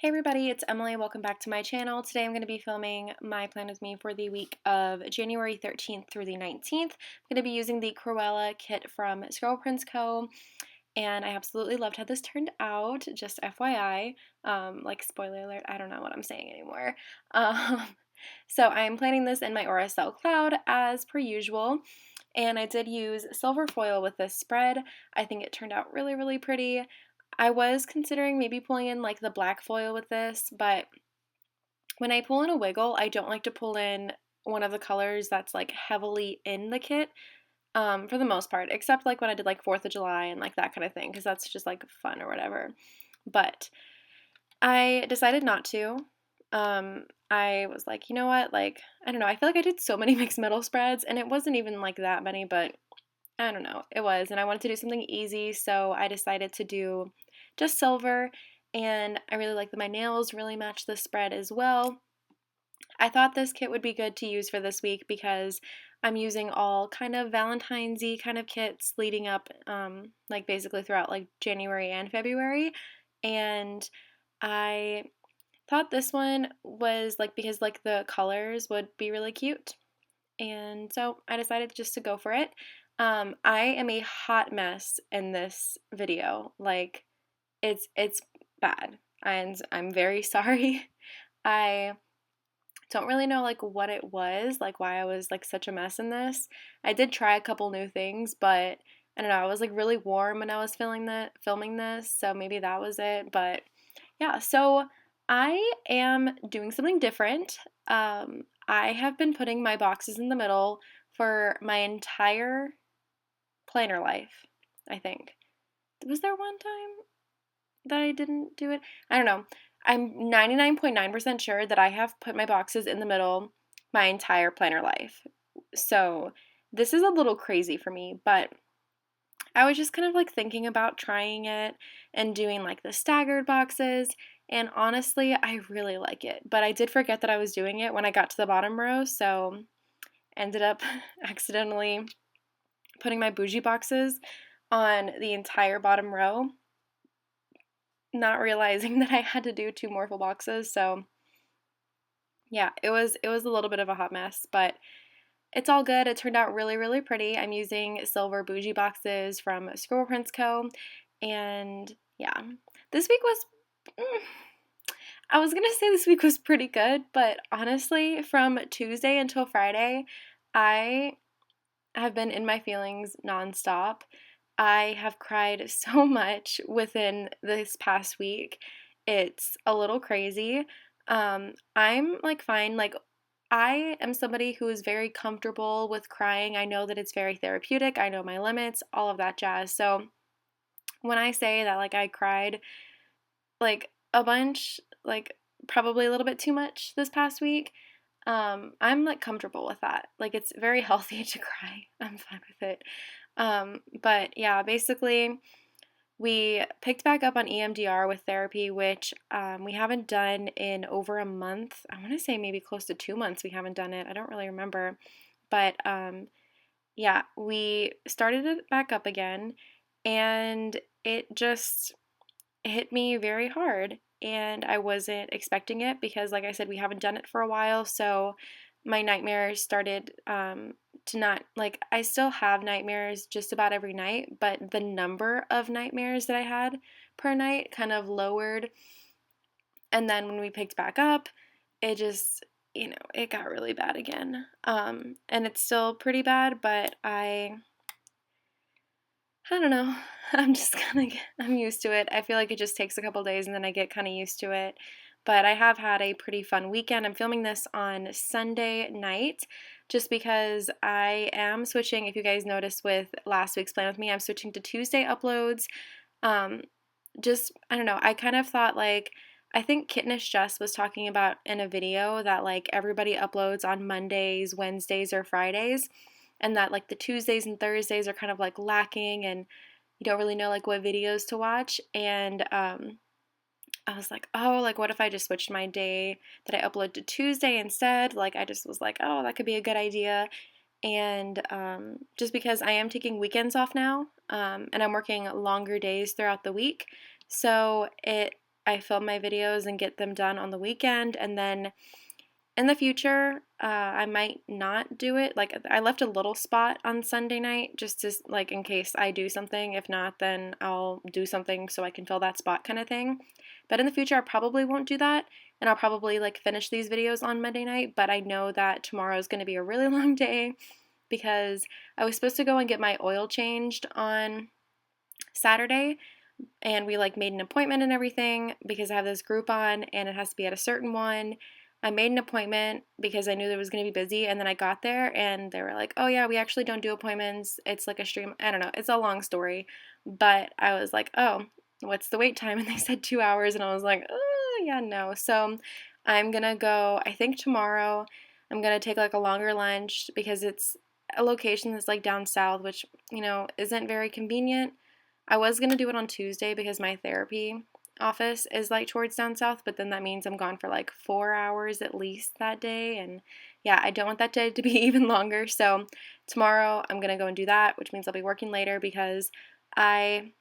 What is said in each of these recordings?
Hey everybody, it's Emily. Welcome back to my channel. Today I'm going to be filming my plan with me for the week of January 13th through the 19th. I'm going to be using the Cruella kit from Squirrel Prince Co. And I absolutely loved how this turned out, just FYI. Like, spoiler alert, I don't know what I'm saying anymore. Um, so I'm planning this in my Oracell cloud as per usual. And I did use silver foil with this spread. I think it turned out really, really pretty. I was considering maybe pulling in like the black foil with this, but when I pull in a wiggle, I don't like to pull in one of the colors that's like heavily in the kit, for the most part, except like when I did like 4th of July and like that kind of thing, because that's just like fun or whatever. But I decided not to. I was like, you know what, like, I don't know, I feel like I did so many mixed metal spreads, and it wasn't even like that many, but I don't know, it was, and I wanted to do something easy, so I decided to do just silver, and I really like that my nails really match the spread as well. I thought this kit would be good to use for this week because I'm using all kind of Valentine's-y kind of kits leading up, like basically throughout like January and February, and I thought this one was like because like the colors would be really cute, and so I decided just to go for it. I am a hot mess in this video. Like it's bad, and I'm very sorry. I don't really know like what it was, like why I was like such a mess in this. I did try a couple new things, but I don't know, I was like really warm when I was filming this, so maybe that was it. But yeah, so I am doing something different. I have been putting my boxes in the middle for my entire planner life, I think. Was there one time that I didn't do it? I don't know. I'm 99.9% sure that I have put my boxes in the middle my entire planner life. So this is a little crazy for me, but I was just kind of like thinking about trying it and doing like the staggered boxes. And honestly, I really like it. But I did forget that I was doing it when I got to the bottom row. So ended up accidentally putting my bougie boxes on the entire bottom row, not realizing that I had to do two more full boxes. So yeah, it was a little bit of a hot mess, but it's all good. It turned out really, really pretty. I'm using silver bougie boxes from Squirrel Prince Co. And yeah, this week was, I was gonna say this week was pretty good, but honestly, from Tuesday until Friday, I have been in my feelings nonstop. I have cried so much within this past week. It's a little crazy. I'm like fine. Like, I am somebody who is very comfortable with crying. I know that it's very therapeutic. I know my limits, all of that jazz. So when I say that, like, I cried like a bunch, like probably a little bit too much this past week, I'm like comfortable with that. Like, it's very healthy to cry. I'm fine with it. But yeah, basically, we picked back up on EMDR with therapy, which we haven't done in over a month. I want to say maybe close to 2 months we haven't done it. I don't really remember. But yeah, we started it back up again, and it just hit me very hard. And I wasn't expecting it because, like I said, we haven't done it for a while. So my nightmares started to not, like, I still have nightmares just about every night, but the number of nightmares that I had per night kind of lowered. And then when we picked back up, it just, it got really bad again. And it's still pretty bad, but I don't know. I'm just kind of, I'm used to it. I feel like it just takes a couple days and then I get kind of used to it. But I have had a pretty fun weekend. I'm filming this on Sunday night just because I am switching. If you guys noticed with last week's plan with me, I'm switching to Tuesday uploads. Um, I don't know. I kind of thought, like, I think Kittenish Jess was talking about in a video that like everybody uploads on Mondays, Wednesdays, or Fridays, and that like the Tuesdays and Thursdays are kind of like lacking, and you don't really know like what videos to watch. And I was like, oh, like what if I just switched my day that I upload to Tuesday instead? Like, I just was like, oh, that could be a good idea. And just because I am taking weekends off now, and I'm working longer days throughout the week, so I film my videos and get them done on the weekend, and then in the future, I might not do it. Like, I left a little spot on Sunday night just to, like, in case I do something. If not, then I'll do something so I can fill that spot kind of thing. But in the future, I probably won't do that, and I'll probably, like, finish these videos on Monday night, but I know that tomorrow is going to be a really long day because I was supposed to go and get my oil changed on Saturday, and we like made an appointment and everything because I have this Groupon and it has to be at a certain one. I made an appointment because I knew that it was going to be busy, and then I got there and they were like, "Oh yeah, we actually don't do appointments. It's like a stream." I don't know. It's a long story, but I was like, "Oh, what's the wait time?" And they said 2 hours, and I was like, "Oh, yeah, no." So I'm going to go, I think tomorrow. I'm going to take like a longer lunch because it's a location that's like down south, which, isn't very convenient. I was going to do it on Tuesday because my therapy office is like towards down south, but then that means I'm gone for like 4 hours at least that day. And yeah, I don't want that day to be even longer. So tomorrow I'm going to go and do that, which means I'll be working later because I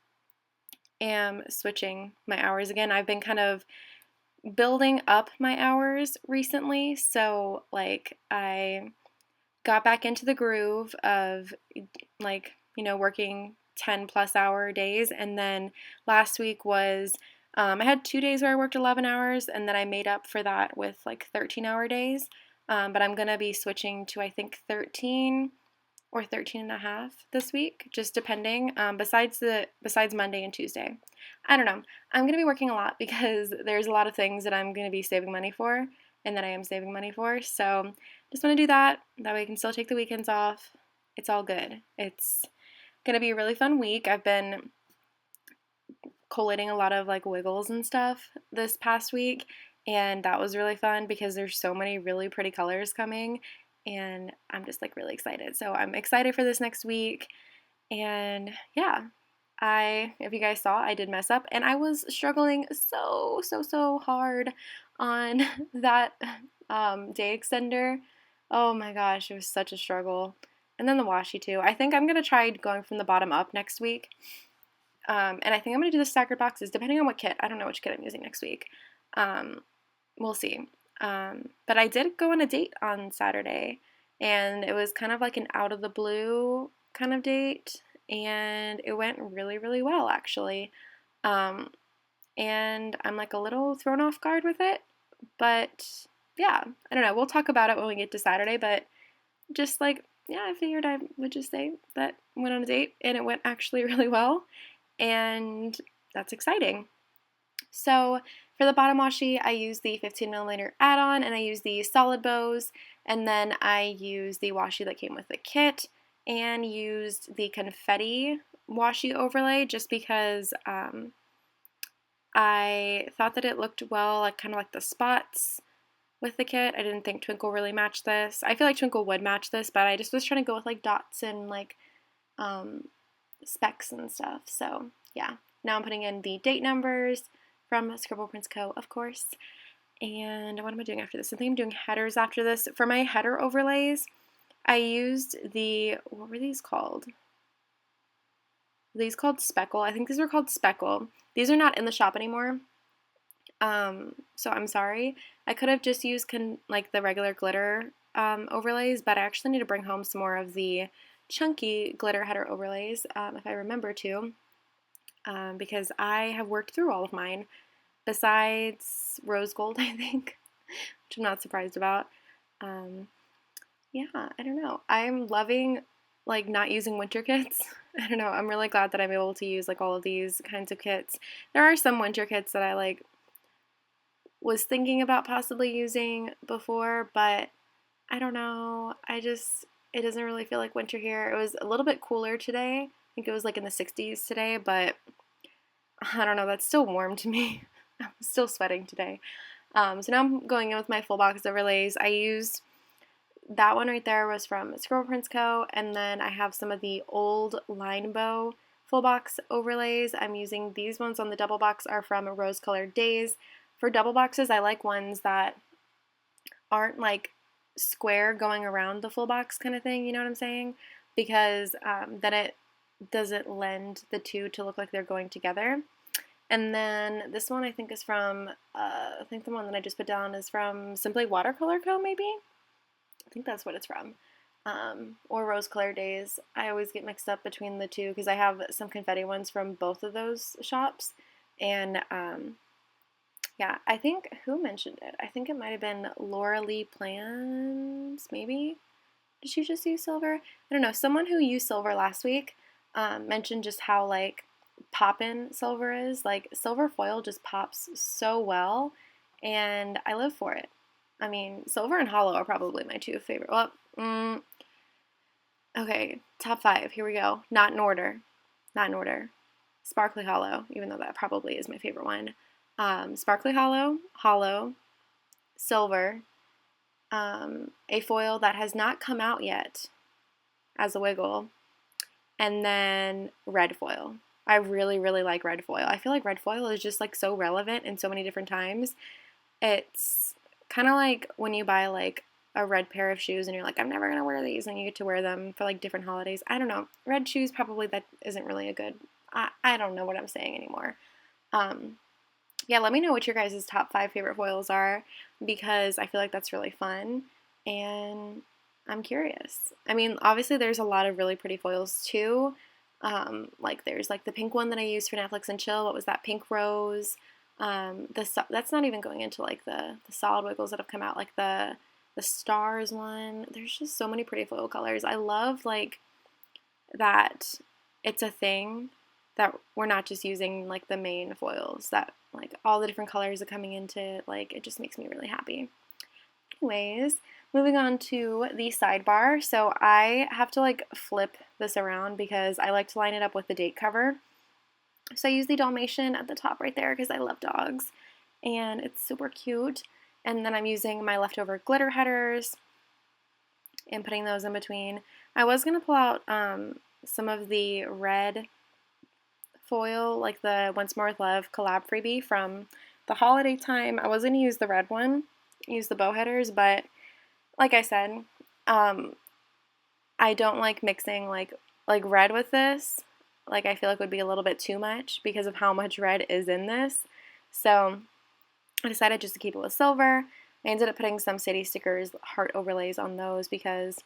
am switching my hours again. I've been kind of building up my hours recently. So like I got back into the groove of like, working 10+ hour days. And then last week was, I had 2 days where I worked 11 hours, and then I made up for that with like 13-hour days. But I'm going to be switching to, I think, 13 or 13 and a half this week, just depending, besides Monday and Tuesday. I don't know. I'm going to be working a lot because there's a lot of things that I'm going to be saving money for and that I am saving money for. So just want to do that. That way I can still take the weekends off. It's all good. It's going to be a really fun week. I've been collating a lot of like wiggles and stuff this past week, and that was really fun because there's so many really pretty colors coming, and I'm just like really excited. So I'm excited for this next week. And yeah, if you guys saw, I did mess up, and I was struggling so hard on that day extender. Oh my gosh, it was such a struggle. And then the washi too. I think I'm going to try going from the bottom up next week. And I think I'm going to do the staggered boxes, depending on what kit. I don't know which kit I'm using next week. We'll see. But I did go on a date on Saturday, and it was kind of like an out of the blue kind of date, and it went really, really well, actually. And I'm like a little thrown off guard with it, but yeah, I don't know. We'll talk about it when we get to Saturday, but just like, yeah, I figured I would just say that I went on a date and it went actually really well, and that's exciting. So for the bottom washi, I use the 15mm add-on, and I use the solid bows, and then I use the washi that came with the kit, and used the confetti washi overlay just because I thought that it looked well, like kind of like the spots with the kit. I didn't think Twinkle really matched this. I feel like Twinkle would match this, but I just was trying to go with like dots and like specs and stuff. So yeah, now I'm putting in the date numbers from Scribble Prints Co., of course. And what am I doing after this? I think I'm doing headers after this. For my header overlays, I used what were these called? These called Speckle. I think these were called Speckle. These are not in the shop anymore. So I'm sorry. I could have just used like the regular glitter overlays, but I actually need to bring home some more of the chunky glitter header overlays, if I remember to, because I have worked through all of mine, besides rose gold, I think, which I'm not surprised about. Yeah, I don't know. I'm loving like not using winter kits. I don't know. I'm really glad that I'm able to use like all of these kinds of kits. There are some winter kits that I like was thinking about possibly using before, but I don't know. It doesn't really feel like winter here. It was a little bit cooler today. I think it was like in the 60s today, but I don't know. That's still warm to me. I'm still sweating today. So now I'm going in with my full box overlays. I used that one right there was from Scribble Prints Co., and then I have some of the old line bow full box overlays. I'm using these ones on the double box are from Rose Colored Days. For double boxes, I like ones that aren't like square going around the full box kind of thing, you know what I'm saying? Because then it doesn't lend the two to look like they're going together. And then this one I think is from, I think the one that I just put down is from Simply Watercolor Co. maybe? I think that's what it's from. Or Rose Color Days. I always get mixed up between the two because I have some confetti ones from both of those shops. And yeah, I think, who mentioned it? I think it might have been Laura Lee Plans, maybe? Did she just use silver? I don't know. Someone who used silver last week mentioned just how, like, pop-in silver is. Like, silver foil just pops so well, and I live for it. I mean, silver and hollow are probably my two favorite. Well, okay, top 5. Here we go. Not in order. Not in order. Sparkly hollow, even though that probably is my favorite one. Sparkly hollow, hollow, silver, a foil that has not come out yet as a wiggle, and then red foil. I really, really like red foil. I feel like red foil is just like so relevant in so many different times. It's kind of like when you buy like a red pair of shoes and you're like, I'm never going to wear these, and you get to wear them for like different holidays. I don't know. Red shoes, probably that isn't really a good, I don't know what I'm saying anymore. Yeah, let me know what your guys' top 5 favorite foils are, because I feel like that's really fun, and I'm curious. I mean, obviously there's a lot of really pretty foils too. Like there's like the pink one that I used for Netflix and Chill. What was that? Pink Rose. That's not even going into like the solid wiggles that have come out, like the stars one. There's just so many pretty foil colors. I love like that it's a thing that we're not just using like the main foils, that like all the different colors are coming into it. Like, it just makes me really happy. Anyways, moving on to the sidebar. So I have to like flip this around because I like to line it up with the date cover. So I use the Dalmatian at the top right there because I love dogs and it's super cute. And then I'm using my leftover glitter headers and putting those in between. I was going to pull out some of the red foil, like the Once More With Love collab freebie from the holiday time. I was going to use the red one, use the bow headers, but like I said, I don't like mixing like red with this. Like, I feel like it would be a little bit too much because of how much red is in this. So I decided just to keep it with silver. I ended up putting some city stickers, heart overlays on those because,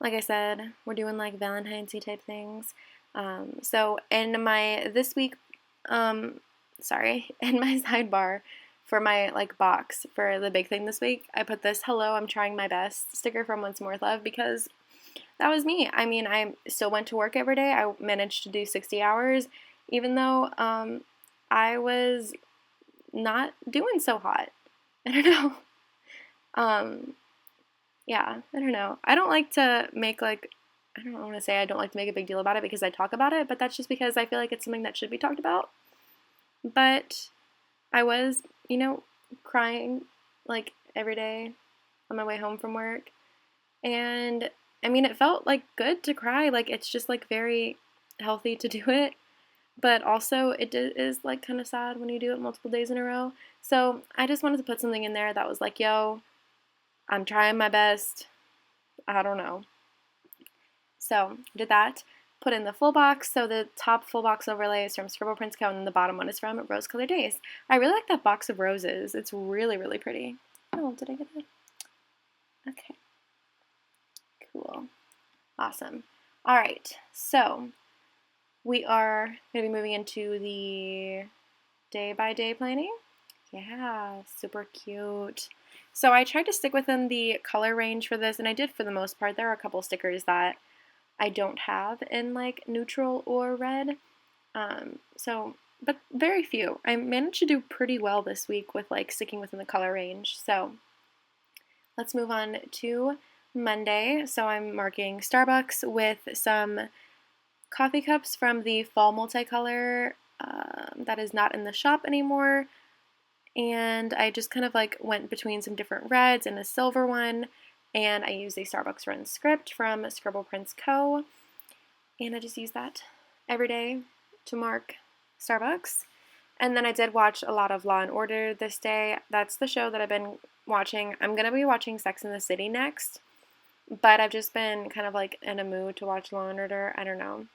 like I said, we're doing like Valentine's-y type things. So in my this week, in my sidebar for my like box for the big thing this week, I put this "Hello, I'm trying my best" sticker from Once More With Love because that was me. I mean, I still went to work every day. I managed to do 60 hours, even though I was not doing so hot. I don't know. Yeah, I don't know. I don't like to make like, I don't want to say I don't like to make a big deal about it because I talk about it, but that's just because I feel like it's something that should be talked about. But I was, crying like every day on my way home from work. And I mean, it felt like good to cry. Like, it's just like very healthy to do it. But also, it is like kind of sad when you do it multiple days in a row. So I just wanted to put something in there that was like, yo, I'm trying my best. I don't know. So I did that. Put in the full box. So the top full box overlay is from Scribble Prints Co. and the bottom one is from Rose Color Days. I really like that box of roses. It's really, really pretty. Oh, did I get that? Okay. Cool. Awesome. All right. So we are going to be moving into the day-by-day planning. Yeah, super cute. So I tried to stick within the color range for this, and I did for the most part. There are a couple stickers that I don't have in like neutral or red. But very few. I managed to do pretty well this week with like sticking within the color range. So let's move on to Monday. So I'm marking Starbucks with some coffee cups from the fall multicolor that is not in the shop anymore. And I just kind of like went between some different reds and a silver one. And I used a Starbucks Run script from Scribble Prints Co. And I just use that every day to mark Starbucks. And then I did watch a lot of Law and Order this day. That's the show that I've been watching. I'm going to be watching Sex and the City next. But I've just been kind of like in a mood to watch Law and Order. I don't know.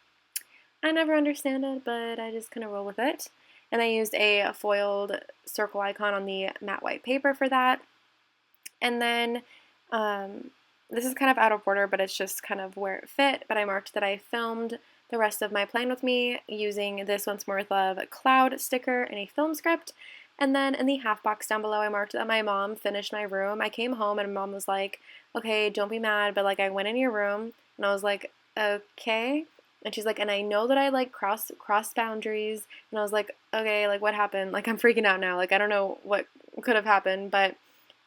I never understand it, but I just kind of roll with it. and I used a foiled circle icon on the matte white paper for that. And then this is kind of out of order, but it's just kind of where it fit, but I marked that I filmed the rest of my plan with me using this Once More With Love cloud sticker and a film script. And then in the half box down below, I marked that my mom finished my room. I came home and mom was like, okay, don't be mad, but like I went in your room, and I was like, okay. And she's like, and I know that I like crossed boundaries. And I was like, okay, like what happened? Like I'm freaking out now. Like I don't know what could have happened, but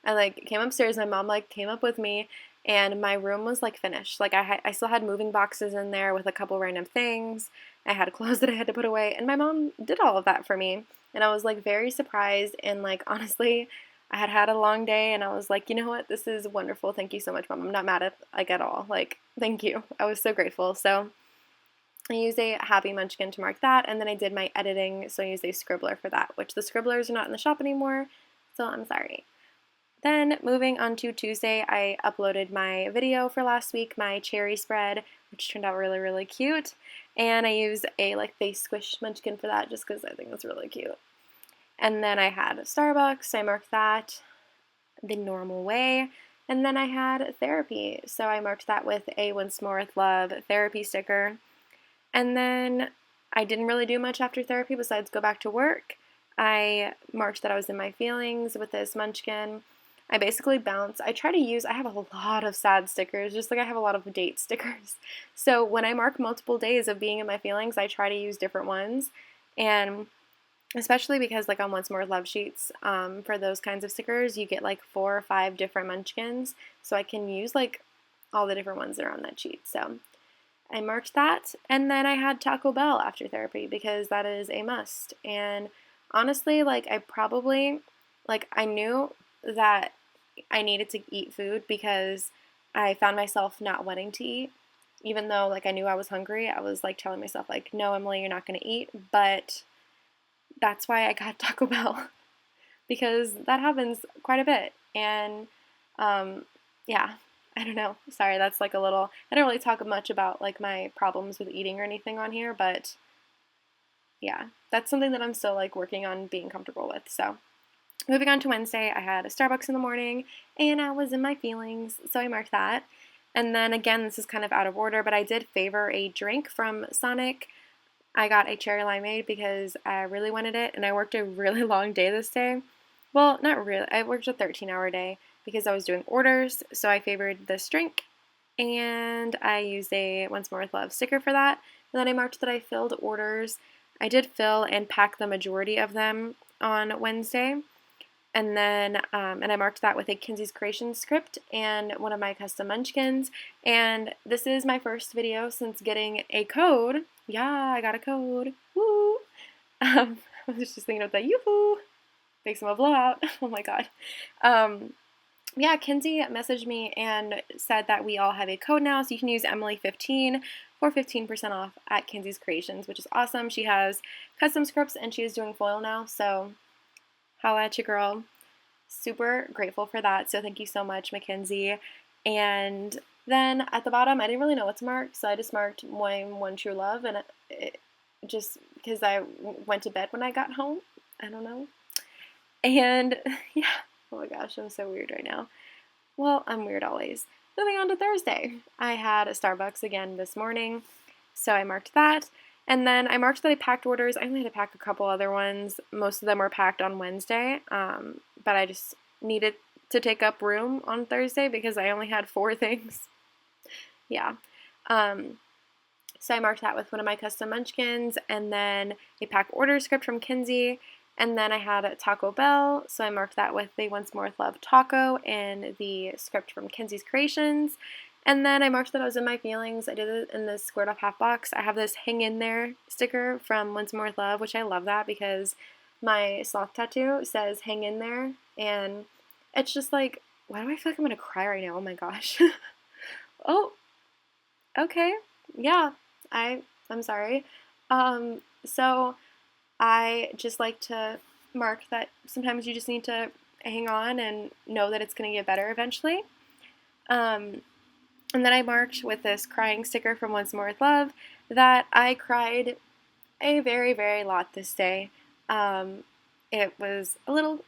I like came upstairs. My mom like came up with me, and my room was like finished. Like I still had moving boxes in there with a couple random things. I had clothes that I had to put away, and my mom did all of that for me. And I was like very surprised, and like honestly, I had had a long day, and I was like, you know what, this is wonderful. Thank you so much, Mom. I'm not mad at all. Like thank you. I was so grateful. So I used a happy munchkin to mark that, and then I did my editing, so I used a scribbler for that, which the scribblers are not in the shop anymore, so I'm sorry. Then moving on to Tuesday, I uploaded my video for last week, my cherry spread, which turned out really, really cute. And I used a like face squish munchkin for that just because I think it's really cute. And then I had Starbucks, so I marked that the normal way. And then I had therapy, so I marked that with a Once More With Love therapy sticker. And then I didn't really do much after therapy besides go back to work. I marked that I was in my feelings with this munchkin. I basically bounce. I have a lot of sad stickers, just like I have a lot of date stickers. So when I mark multiple days of being in my feelings, I try to use different ones. And especially because like on Once More Love sheets, for those kinds of stickers, you get like 4 or 5 different munchkins. So I can use like all the different ones that are on that sheet. So I marked that, and then I had Taco Bell after therapy because that is a must. And honestly, like I knew that I needed to eat food because I found myself not wanting to eat. Even though like I knew I was hungry, I was like telling myself like, no, Emily, you're not going to eat. But that's why I got Taco Bell because that happens quite a bit. And yeah, I don't know. Sorry, that's like a little, I don't really talk much about like my problems with eating or anything on here, but yeah, that's something that I'm still like working on being comfortable with. So moving on to Wednesday, I had a Starbucks in the morning, and I was in my feelings, so I marked that. And then again, this is kind of out of order, but I did favor a drink from Sonic. I got a cherry limeade because I really wanted it, and I worked a really long day this day. Well, not really. I worked a 13-hour day because I was doing orders, so I favored this drink, and I used a Once More With Love sticker for that. And then I marked that I filled orders. I did fill and pack the majority of them on Wednesday. And then, and I marked that with a Kinsey's Creations script and one of my custom munchkins. And this is my first video since getting a code. Yeah, I got a code. Woo! I was just thinking of that. Yoo-hoo! Makes them a blowout. Oh my god. Yeah, Kinsey messaged me and said that we all have a code now, so you can use Emily15 for 15% off at Kinsey's Creations, which is awesome. She has custom scripts and she is doing foil now, so holla at you, girl. Super grateful for that, so thank you so much, Mackenzie. And then at the bottom, I didn't really know what to mark, so I just marked one true love, and it just because I went to bed when I got home. I don't know. And yeah, oh my gosh, I'm so weird right now. Well, I'm weird always. Moving on to Thursday. I had a Starbucks again this morning, so I marked that. And then I marked that I packed orders. I only had to pack a couple other ones. Most of them were packed on Wednesday, but I just needed to take up room on Thursday because I only had 4 things. Yeah. So I marked that with one of my custom munchkins, and then a pack order script from Kinsey. And then I had a Taco Bell, so I marked that with the Once More With Love taco and the script from Kinsey's Creations. And then I marked that I was in my feelings. I did it in this squared off half box. I have this hang in there sticker from Once More With Love, which I love that because my sloth tattoo says hang in there. And it's just like, why do I feel like I'm going to cry right now? Oh my gosh. Oh, okay. Yeah, I'm sorry. So I just like to mark that sometimes you just need to hang on and know that it's going to get better eventually. And then I marked with this crying sticker from Once More With Love that I cried a very, very lot this day. It was a little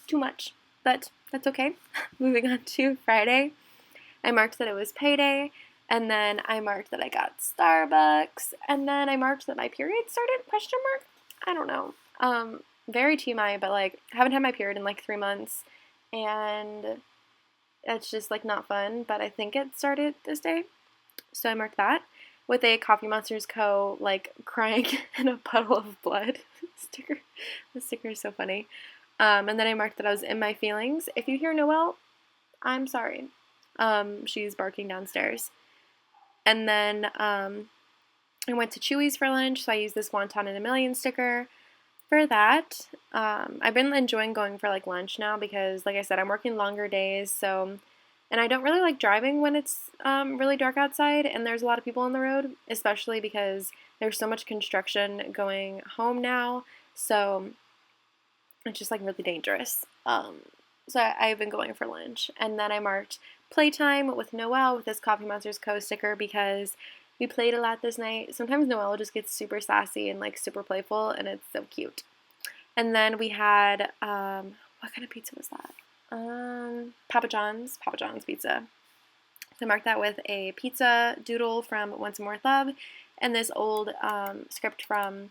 too much, but that's okay. Moving on to Friday, I marked that it was payday, and then I marked that I got Starbucks, and then I marked that my period started, question mark? I don't know. Very TMI, but like, I haven't had my period in like 3 months, and it's just like not fun, but I think it started this day, so I marked that with a Coffee Monsters Co. like crying in a puddle of blood sticker. The sticker is so funny. And then I marked that I was in my feelings. If you hear Noelle, I'm sorry. She's barking downstairs. And then I went to Chewy's for lunch, so I used this Wonton in a Million sticker for that. I've been enjoying going for like lunch now because, like I said, I'm working longer days, so, and I don't really like driving when it's really dark outside and there's a lot of people on the road, especially because there's so much construction going home now, so it's just like really dangerous. So I've been going for lunch, and then I marked playtime with Noelle with this Coffee Monsters Co. sticker because we played a lot this night. Sometimes Noelle just gets super sassy and like super playful, and it's so cute. And then we had, what kind of pizza was that? Papa John's pizza. So I marked that with a pizza doodle from Once More with Love, and this old script from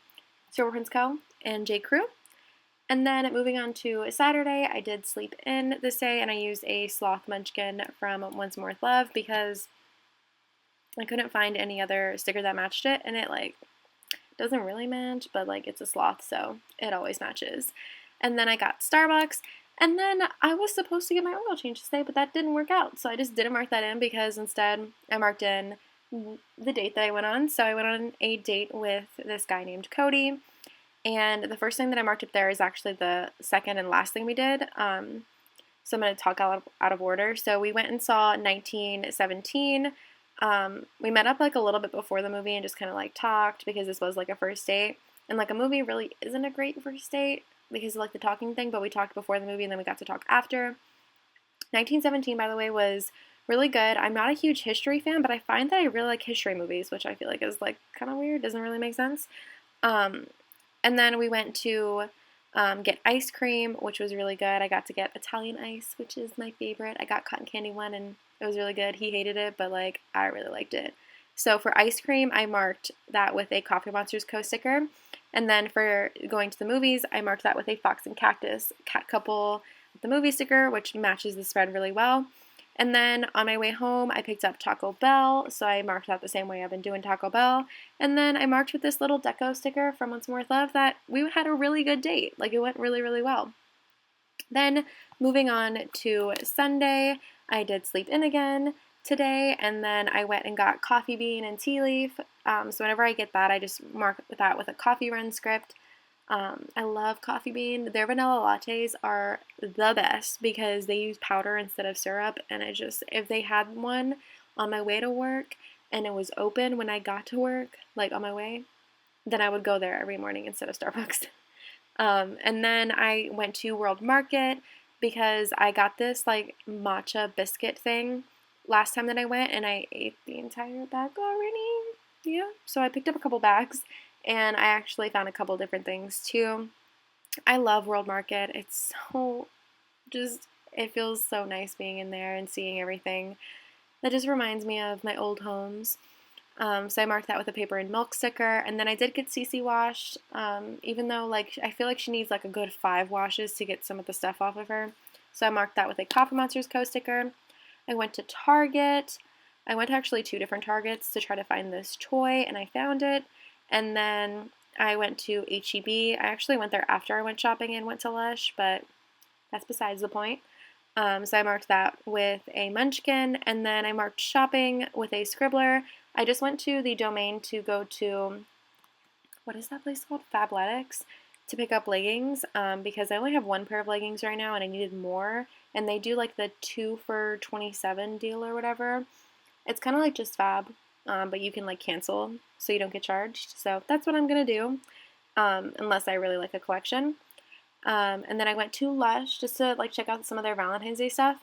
Silver Prince Co. and J. Crew. And then moving on to Saturday, I did sleep in this day, and I used a sloth munchkin from Once More with Love because I couldn't find any other sticker that matched it, and it like doesn't really match, but like it's a sloth, so it always matches. And then I got Starbucks, and then I was supposed to get my oil change today, but that didn't work out, so I just didn't mark that in because instead I marked in the date that I went on. So I went on a date with this guy named Cody, and the first thing that I marked up there is actually the second and last thing we did. So I'm going to talk out of order. So we went and saw 1917. We met up like a little bit before the movie and just kind of like talked because this was like a first date. And like a movie really isn't a great first date because of like the talking thing, but we talked before the movie and then we got to talk after. 1917, by the way, was really good. I'm not a huge history fan, but I find that I really like history movies, which I feel like is like kind of weird, doesn't really make sense. And then we went to get ice cream, which was really good. I got to get Italian ice, which is my favorite. I got cotton candy one, and it was really good. He hated it, but like I really liked it. So for ice cream, I marked that with a Coffee Monsters Co. sticker. And then for going to the movies, I marked that with a Fox and Cactus cat couple at the movie sticker, which matches the spread really well. And then on my way home, I picked up Taco Bell, so I marked that the same way I've been doing Taco Bell. And then I marked with this little deco sticker from Once More with Love that we had a really good date. Like, it went really, really well. Then, moving on to Sunday, I did sleep in again today, and then I went and got Coffee Bean and Tea Leaf. So whenever I get that, I just mark that with a coffee run script. I love Coffee Bean. Their vanilla lattes are the best because they use powder instead of syrup, and I just, if they had one on my way to work and it was open when I got to work, like on my way, then I would go there every morning instead of Starbucks. And then I went to World Market because I got this like matcha biscuit thing last time that I went, and I ate the entire bag already. Yeah, so I picked up a couple bags. And I actually found a couple different things too. I love World Market. It's so just, it feels so nice being in there and seeing everything. That just reminds me of my old homes. So I marked that with a paper and milk sticker. And then I did get Cece washed, even though like I feel like she needs like a good 5 washes to get some of the stuff off of her. So I marked that with a Coffee Monsters Co. sticker. I went to Target. I went to actually 2 different Targets to try to find this toy, and I found it. And then I went to H-E-B. I actually went there after I went shopping and went to Lush, but that's besides the point. So I marked that with a munchkin, and then I marked shopping with a scribbler. I just went to the Domain to go to, what is that place called? Fabletics, to pick up leggings, because I only have 1 pair of leggings right now and I needed more, and they do like the 2 for $27 deal or whatever. It's kind of like just Fab, but you can like cancel so you don't get charged. So that's what I'm going to do, unless I really like a collection. And then I went to Lush just to like check out some of their Valentine's Day stuff,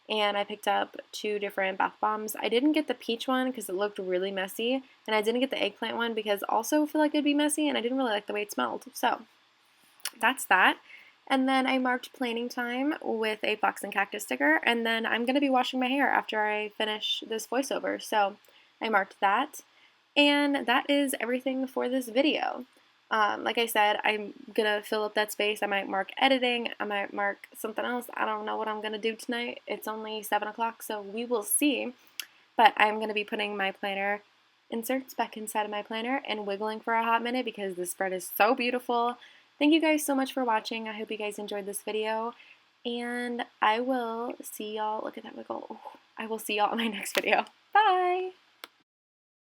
and I picked up 2 different bath bombs. I didn't get the peach one because it looked really messy, and I didn't get the eggplant one because also I feel like it'd be messy, and I didn't really like the way it smelled. So that's that. And then I marked planning time with a fox and cactus sticker, and then I'm going to be washing my hair after I finish this voiceover, so I marked that. And that is everything for this video. Like I said, I'm going to fill up that space. I might mark editing, I might mark something else. I don't know what I'm going to do tonight. It's only 7 o'clock, so we will see. But I'm going to be putting my planner inserts back inside of my planner and wiggling for a hot minute because the spread is so beautiful. Thank you guys so much for watching. I hope you guys enjoyed this video, and I will see y'all. Look at that wiggle. Oh, I will see y'all in my next video. Bye!